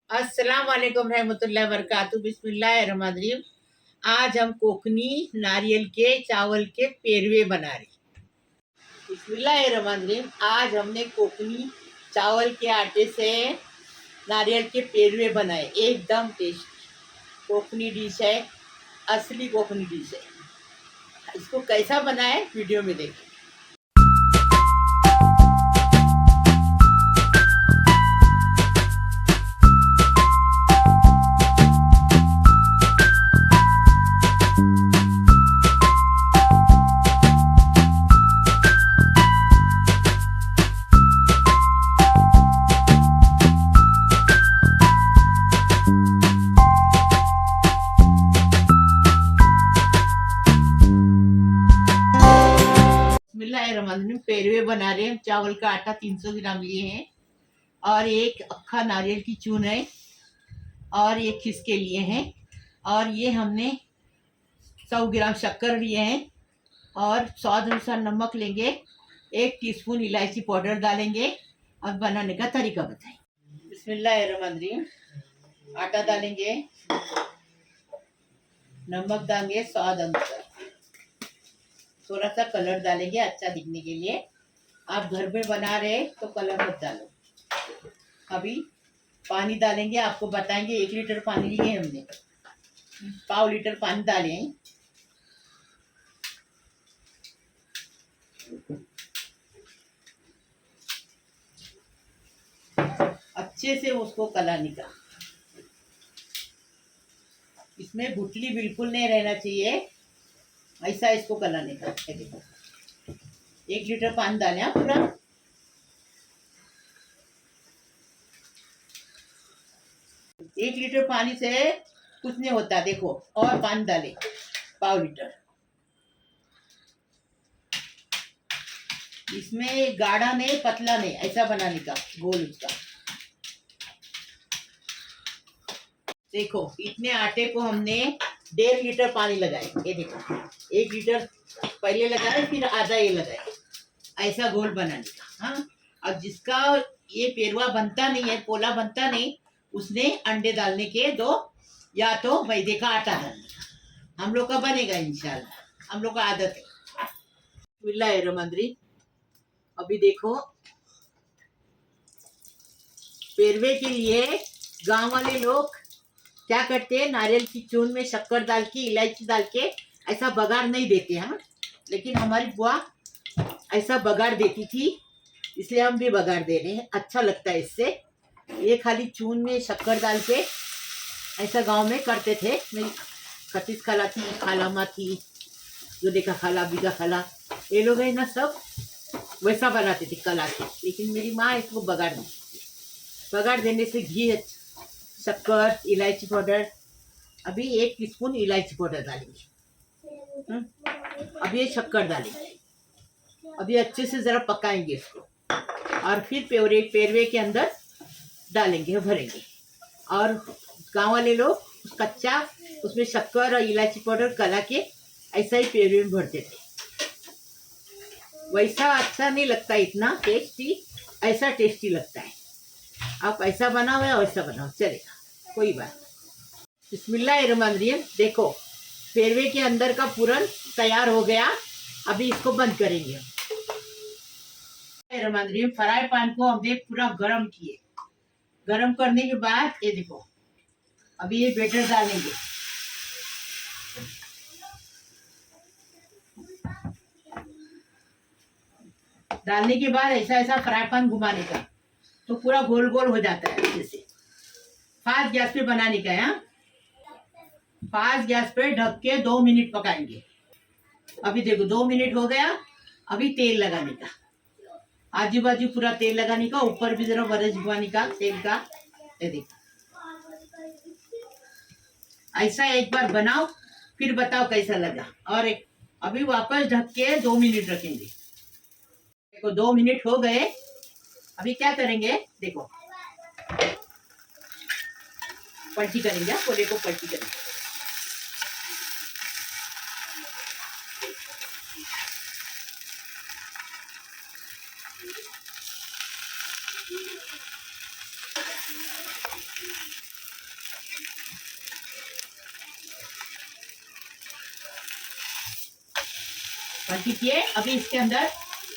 अस्सलाम वालेकुम रहमतुल्लाहि वबरकातुहू। बिस्मिल्लाहिर्रहमानिर्रहीम। आज हम कोकनी नारियल के चावल के पेरवे बना रहे। बिस्मिल्लाहिर्रहमानिर्रहीम। आज हमने कोकनी चावल के आटे से नारियल के पेरवे बनाए, एकदम टेस्टी कोकनी डिश है, असली कोकनी डिश है। इसको कैसा बनाए वीडियो में देखिए। बिस्मिल्लाहिर्रहमानिर्रहीम। पेरवे बना रहे हैं। चावल का आटा 300 ग्राम लिए हैं और एक अक्खा नारियल की चून है और एक खिसके लिए हैं और ये हमने 100 ग्राम शक्कर लिए हैं और स्वाद अनुसार नमक लेंगे। 1 टीस्पून इलायची पाउडर डालेंगे और बनाने का तरीका बताएं। बिस्मिल्लाहिर्रहमानिर्रहीम। आटा डालेंगे, नमक डालेंगे स्वाद अनुसार, थोड़ा सा कलर डालेंगे अच्छा दिखने के लिए। आप घर में बना रहे तो कलर मत डालो। अभी पानी डालेंगे, आपको बताएंगे। 1 लीटर पानी लिए हमने, 1/4 लीटर पानी डाले हैं। अच्छे से उसको कलाने का। इसमें गुठली बिल्कुल नहीं रहना चाहिए, ऐसा इसको कलाने का। देखो 1 लीटर पानी डाले हैं पूरा। एक लीटर पानी से कुछ नहीं होता, देखो और पानी डाले 1/4 लीटर। इसमें गाढ़ा नहीं पतला नहीं, ऐसा बनाने का गोल उसका। देखो इतने आटे को हमने 1.5 लीटर पानी लगाए। ये देखो 1 लीटर पहले लगाए, फिर आधा ये लगाए, ऐसा घोल बनाने का। हाँ, और जिसका ये पेरवा बनता नहीं है, पोला बनता नहीं, उसने अंडे डालने के 2 या तो मैदे का आटा डालने का। हम लोग का बनेगा इंशाल्लाह, हम लोग का आदत है। बिस्मिल्लाहिर्रहमानिर्रहीम। अभी देखो पेरवे के लिए गांव वाले लोग क्या करते हैं, नारियल की चून में शक्कर डाल के इलायची डाल के ऐसा बघाड़ नहीं देते हैं, लेकिन हमारी बुआ ऐसा बघाड़ देती थी, इसलिए हम भी बघाड़ दे रहे हैं। अच्छा लगता है इससे। ये खाली चून में शक्कर डाल के ऐसा गांव में करते थे। मेरी खतीस खाला थी, खालामा थी, जो देखा खाला बीघा खाला, ये लोग है ना, सब वैसा बनाते थे कला के। लेकिन मेरी माँ इसको बघाड़ दी। बघाड़ देने से घी, शक्कर, इलायची पाउडर। अभी 1 टीस्पून इलायची पाउडर डालेंगे। अभी ये शक्कर डालेंगे। अभी अच्छे से जरा पकाएंगे इसको और फिर पेरवे के अंदर डालेंगे, भरेंगे। और गांव वाले लोग कच्चा उसमें शक्कर और इलायची पाउडर कला के ऐसा ही पेरवे में भरते थे। वैसा अच्छा नहीं लगता, इतना टेस्टी, ऐसा टेस्टी लगता है। आप ऐसा बनाओ या वैसा बनाओ, चलेगा, कोई बात। बिस्मिल्लाहिर्रहमानिर्रहीम। देखो पेरवे के अंदर का पूरन तैयार हो गया। अभी इसको बंद करेंगे। बिस्मिल्लाहिर्रहमानिर्रहीम। फ्राई पैन को हमने पूरा गरम किए। गरम करने के बाद ये देखो, अभी ये बैटर डालेंगे। डालने के बाद ऐसा ऐसा फ्राई पैन घुमाने का, तो पूरा गोल गोल हो जाता है अच्छे से। फास्ट गैस पे बनाने का है। फास्ट गैस पे ढक के 2 मिनट पकाएंगे। अभी देखो 2 मिनट हो गया। अभी तेल लगाने का, आजू बाजू पूरा तेल लगाने का, ऊपर भी जरा बरस घुमाने का तेल का। ये देखो ऐसा एक बार बनाओ, फिर बताओ कैसा लगा। और अभी वापस ढक के 2 मिनट रखेंगे। देखो 2 मिनट हो गए। अभी क्या करेंगे, देखो पलटी करेंगे, पोले को पलटी करेंगे। और देखिए अभी इसके अंदर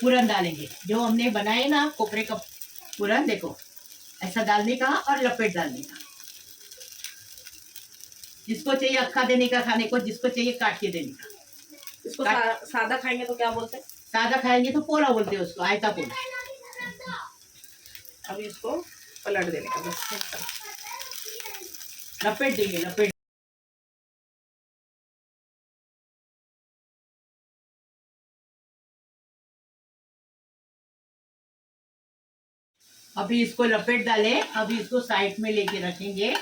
पूरन डालेंगे जो हमने बनाए ना कोपरे का पूरन। देखो ऐसा डालने का और लपेट डालने का। जिसको चाहिए अक्खा देने का खाने को, जिसको चाहिए काट के देने का। इसको सादा खाएंगे तो क्या बोलते हैं? सादा खाएंगे तो पोला बोलते हैं उसको, आयता पोला। अभी इसको पलट देने का बस। लपेट देंगे, लपेट। अभी इसको लपेट डाले, अभी इसको साइड में लेके रखेंगे।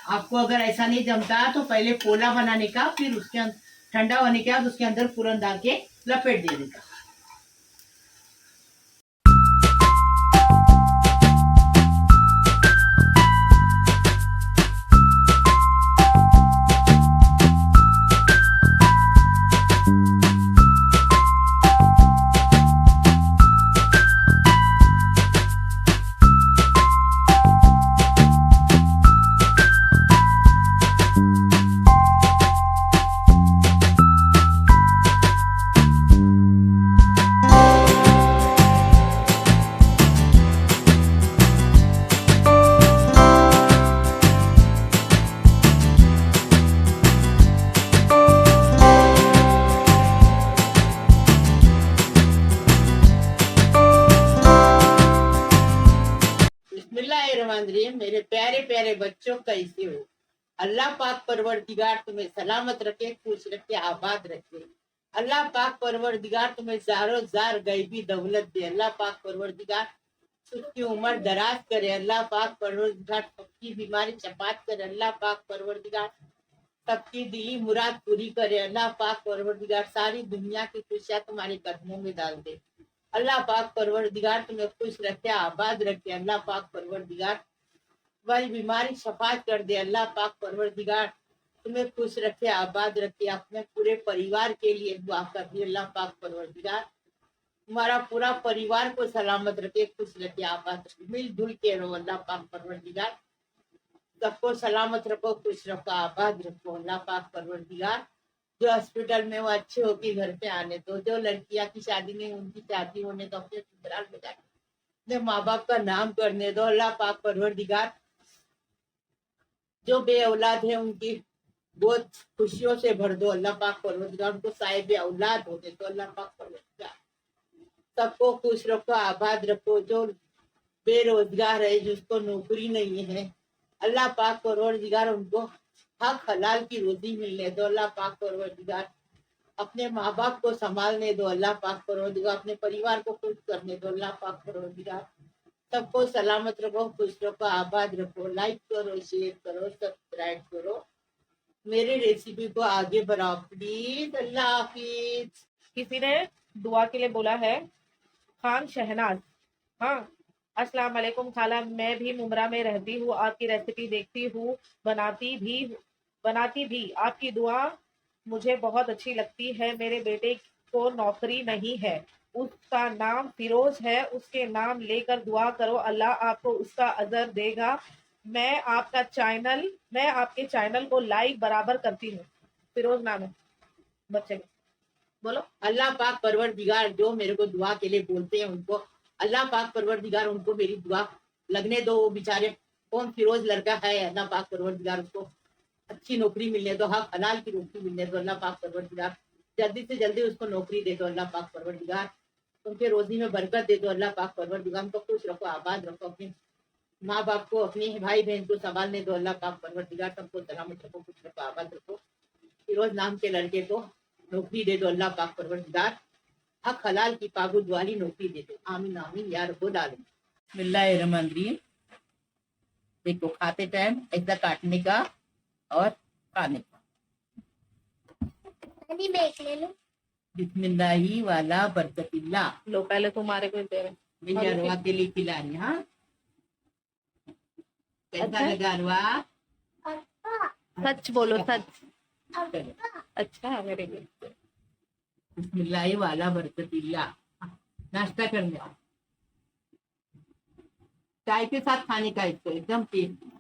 आपको अगर ऐसा नहीं जमता तो पहले पोला बनाने का, फिर उसके अंदर ठंडा होने के बाद उसके अंदर पूरन डाल के लपेट देने का। बिस्मिल्लाहिर्रहमानिर्रहीम। मेरे प्यारे प्यारे बच्चों, कैसे हो? अल्लाह पाक परवरदिगार तुम्हें सलामत रखे, खुश रखे, आबाद रखे। अल्लाह पाक परवरदिगार तुम्हें ज़ारो ज़ार गैबी दौलत दे। अल्लाह पाक परवरदिगार उसकी उम्र दराज करे। अल्लाह पाक परवरदिगार सबकी बीमारी शफात करे। अल्लाह पाक परवरदिगार सबकी दिली मुराद पूरी करे। अल्लाह पाक परवरदिगार सारी दुनिया की खुशियाँ तुम्हारे कदमों में डाल दे। अल्लाह पाक परवरदिगार तुम्हें खुश रखे, आबाद रखे। अल्लाह पाक परवरदिगार तुम्हारी बीमारी शफात कर दे। अल्लाह पाक परवरदिगार तुम्हें खुश रखे, आबाद रखे। अपने पूरे परिवार के लिए दुआ कर दी। अल्लाह पाक परवरदिगार तुम्हारा पूरा परिवार को सलामत रखे, खुश रखे, आबाद रखे, मिलजुल के रहो। अल्लाह पाक परवरदिगार सबको सलामत रखो, खुश रखो, आबाद रखो। अल्लाह पाक परवरदिगार जो हॉस्पिटल में वो अच्छे होके घर पे आने दो। जो लड़कियां की शादी नहीं उनकी शादी होने दो, अपने ससुराल में जाके अपने माँ बाप का नाम करने दो। अल्लाह पाक परवरदिगार जो बे औलाद है उनकी बहुत खुशियों से भर दो। अल्लाह पाक परवरदिगार उनको साहिब औलाद होते तो अल्लाह पाक परवरदिगार सबको खुश रखो, आबाद रखो। जो बेरोजगार है, जिसको नौकरी नहीं है, अल्लाह पाक परवरदिगार उनको हक हलाल की रोजी मिलने दो। अल्लाह पाक परवरदिगार अपने माँ बाप को संभालने दो। अल्लाह पाक परवरदिगार अपने परिवार को खुश करने दो। अल्लाह पाक परवरदिगार सबको सलामत रखो, खुश रखो, आबाद रखो। लाइक करो, शेयर करो, सब्सक्राइब करो, मेरी रेसिपी को आगे बढ़ाओ प्लीज। अल्लाह हाफिज। किसी ने दुआ के लिए बोला है, खान शहनाज। हाँ, अस्सलाम वालेकुम खाला, मैं भी मुमरा में रहती हूँ, आपकी रेसिपी देखती हूँ, बनाती भी आपकी दुआ मुझे बहुत अच्छी लगती है। मेरे बेटे को नौकरी नहीं है, उसका नाम फिरोज है, उसके नाम लेकर दुआ करो, अल्लाह आपको उसका अजर देगा। मैं आपके चैनल को लाइक बराबर करती हूँ। फिरोज नाम है बच्चे का। बोलो। अल्लाह पाक परवरदिगार जो मेरे को दुआ के लिए बोलते हैं उनको अल्लाह पाक परवरदिगार उनको मेरी दुआ लगने दो। वो बेचारे कौन फिरोज लड़का है, अल्लाह पाक परवरदिगार उसको अच्छी नौकरी मिलने दो, हक हलाल की नौकरी मिलने दो। अल्लाह पाक परवरदिगार जल्दी से जल्दी उसको नौकरी दे दो। अल्लाह पाक परवरदिगार उनके रोजी में बरकत दे दो। अल्लाह पाक परवरदिगार उनको खुश रखो, आबाद रखो, अपने माँ बाप को, अपने भाई बहन को संभालने दो। अल्लाह पाक परवरदिगार सबको सलामत रखो, खुश रखो, आबाद रखो। फिरोज नाम के लड़के को नौकरी दे दो। अल्लाह पाक परवरदिगार हक हलाल की पाबंद वाली नौकरी दे दो। आमीन आमीन या रब्बुल आलमीन। बिस्मिल्लाहिर्रहमानिर्रहीम। देखो खाते टाइम ऐसा काटने का और खाने का। ले लो। बिस्मिल्लाही वाला बरकतिल्ला। लो पहले तुम्हारे को दे रहे। मेरी अरवा के लिए खिला रही। हाँ, कैसा अच्छा? लगा अरवा? सच बोलो, सच। चलो, अच्छा मेरे लिए। बिस्मिल्लाही वाला बरकतिल्ला। नाश्ता करने आओ, चाय के साथ खाने का इसको एकदम टेस्टी।